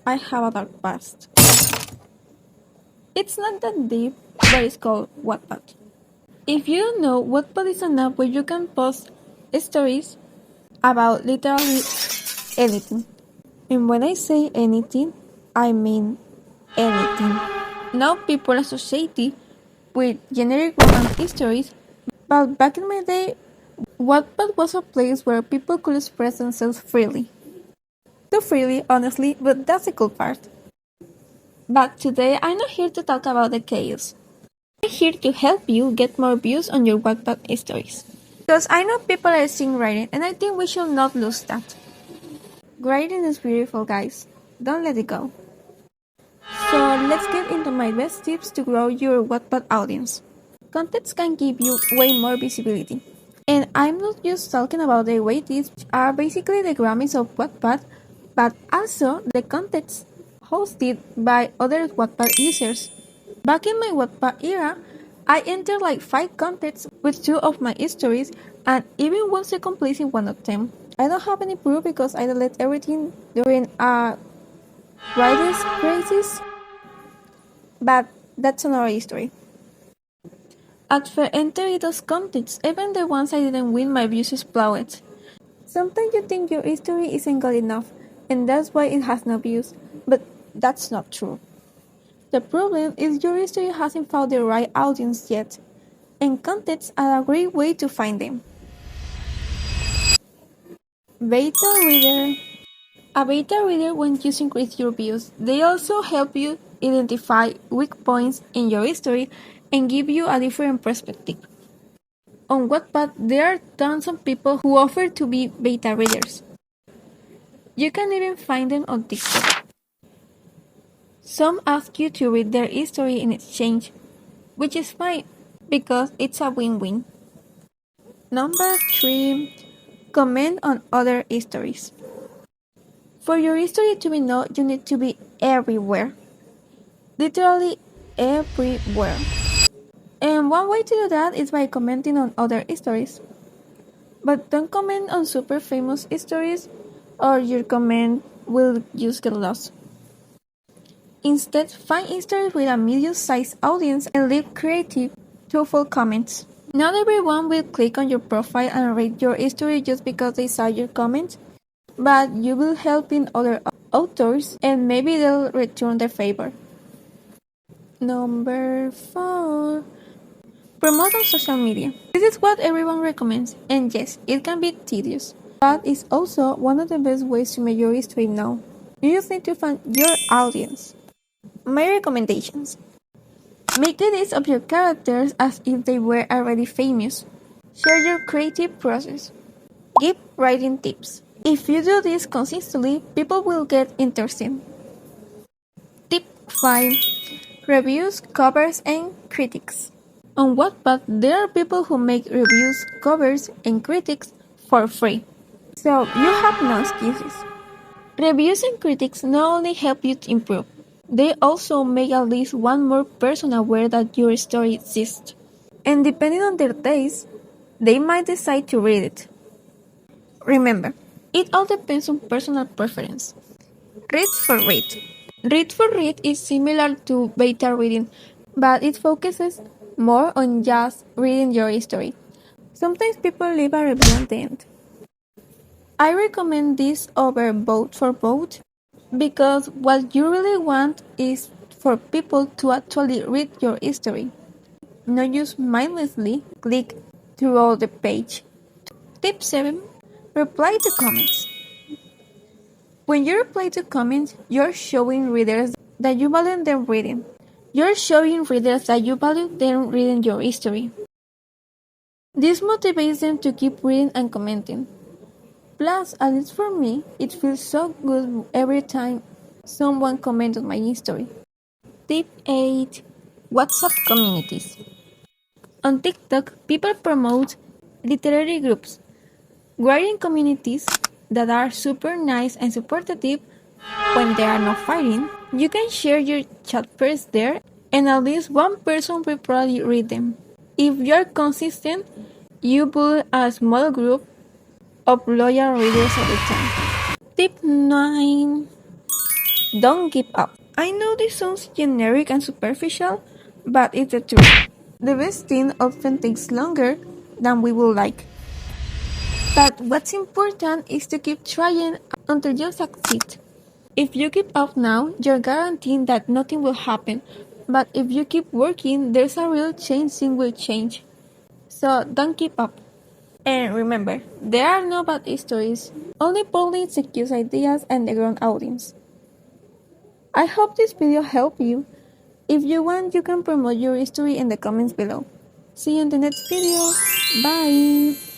I have a dark past. It's not that deep, but it's called Wattpad. If you don't know, Wattpad is an app where you can post stories about literally anything. And when I say anything, I mean anything. Now people associate it with generic romance stories, but back in my day, Wattpad was a place where people could express themselves freely. Too freely, honestly, but that's the cool part. But today, I'm not here to talk about the chaos. I'm here to help you get more views on your Wattpad stories. Because I know people are seeing writing, and I think we should not lose that. Writing is beautiful, guys. Don't let it go. So let's get into my best tips to grow your Wattpad audience. Contents can give you way more visibility. And I'm not just talking about the way tips, which are basically the Grammys of Wattpad, but also the contents hosted by other Wattpad users. Back in my Wattpad era, I entered like 5 contests with 2 of my stories and even won second place in one of them. I don't have any proof because I deleted everything during a writer's crisis, but that's another story. At first entering those contests, even the ones I didn't win, my views exploded. Sometimes you think your story isn't good enough, and that's why it has no views, but that's not true. The problem is your story hasn't found the right audience yet, and contests are a great way to find them. Beta reader. A beta reader won't just increase your views, they also help you identify weak points in your story and give you a different perspective. On Wattpad, there are tons of people who offer to be beta readers. You can even find them on TikTok. Some ask you to read their story in exchange, which is fine because it's a win-win. Number 3. Comment on other stories. For your story to be known, you need to be everywhere. Literally everywhere. And one way to do that is by commenting on other stories. But don't comment on super famous stories or your comment will just get lost. Instead, find stories with a medium-sized audience and leave creative, thoughtful comments. Not everyone will click on your profile and read your story just because they saw your comments, but you will help in other authors and maybe they'll return the favor. Number 4. Promote on social media. This is what everyone recommends, and yes, it can be tedious, but it's also one of the best ways to make your story known. You just need to find your audience. My recommendations. Make a list of your characters as if they were already famous. Share your creative process. Give writing tips. If you do this consistently, people will get interested. Tip 5. Reviews, covers, and critics. On Wattpad, there are people who make reviews, covers, and critics for free. So you have no excuses. Reviews and critics not only help you to improve, they also make at least one more person aware that your story exists. And depending on their taste, they might decide to read it. Remember, it all depends on personal preference. Read for read. Read for read is similar to beta reading, but it focuses more on just reading your story. Sometimes people leave a review at the end. I recommend this over vote for vote because what you really want is for people to actually read your story, not just mindlessly click throughout the page. Tip 7. Reply to comments. When you reply to comments, you're showing readers that you value them reading. You're showing readers that you value them reading your story. This motivates them to keep reading and commenting. Plus, at least for me, it feels so good every time someone comments on my story. Tip 8. WhatsApp communities. On TikTok, people promote literary groups, writing communities that are super nice and supportive when they are not fighting. You can share your chapters there and at least one person will probably read them. If you are consistent, you build a small group of loyal readers over time. Tip 9. Don't give up. I know this sounds generic and superficial, but it's the truth. The best thing often takes longer than we would like. But what's important is to keep trying until you succeed. If you give up now, you're guaranteeing that nothing will happen. But if you keep working, there's a real chance things will change. So don't give up. And remember, there are no bad stories, only boldly executed ideas and the grown audience. I hope this video helped you. If you want, you can promote your history in the comments below. See you in the next video. Bye!